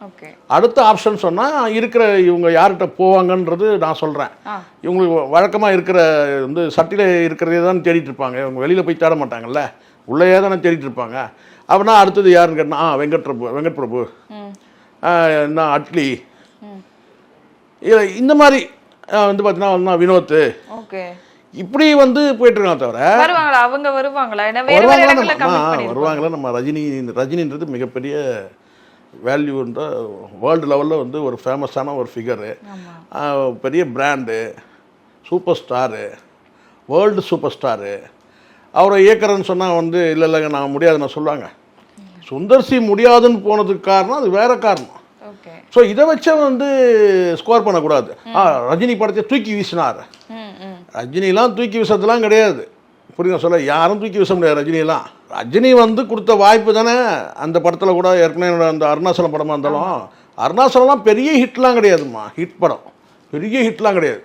Okay. அடுத்த option சொன்னால் இருக்கிற இவங்க யார்கிட்ட போவாங்கன்றது நான் சொல்கிறேன். இவங்களுக்கு வழக்கமாக இருக்கிற வந்து சட்டியில் இருக்கிறதே தான் தேடிட்டு இருப்பாங்க. இவங்க வெளியில் போய் தேட மாட்டாங்கல்ல, உள்ளேயே தானே தேடிட்டு இருப்பாங்க. அப்படின்னா அடுத்தது யாருன்னு கேட்டால் வெங்கட் பிரபு என்ன அட்லி இந்த மாதிரி வந்து பார்த்தீங்கன்னா வினோத் இப்படி வந்து போயிட்டு இருக்காங்க. தவிர வருவாங்களா நம்ம ரஜினின்றது மிகப்பெரிய வேல்யூன்ற வேர்ல்டு லெவலில் வந்து ஒரு ஃபேமஸான ஒரு ஃபிகரு, பெரிய brand, super star, world super star. அவரை இயக்குறேன்னு சொன்னால் வந்து இல்லைங்க நான் முடியாதுன்னு சொல்லுவாங்க. சுந்தர் சி முடியாதுன்னு போனதுக்கு காரணம் அது வேற காரணம். ஸோ இதை வச்ச வந்து ஸ்கோர் பண்ணக்கூடாது. ரஜினி படத்தை தூக்கி வீசினார். ரஜினிலாம் தூக்கி வீசத்துலாம் கிடையாது, புரியுங்க சொல்ல, யாரும் தூக்கி வீச முடியாது ரஜினிலாம். ரஜினி வந்து கொடுத்த வாய்ப்பு தானே. அந்த படத்தில் கூட ஏற்கனவே அந்த அருணாச்சலம் படமாக இருந்தாலும் அருணாச்சலம்லாம் பெரிய ஹிட்லாம் கிடையாதுமா, ஹிட் படம் பெரிய ஹிட்லாம் கிடையாது.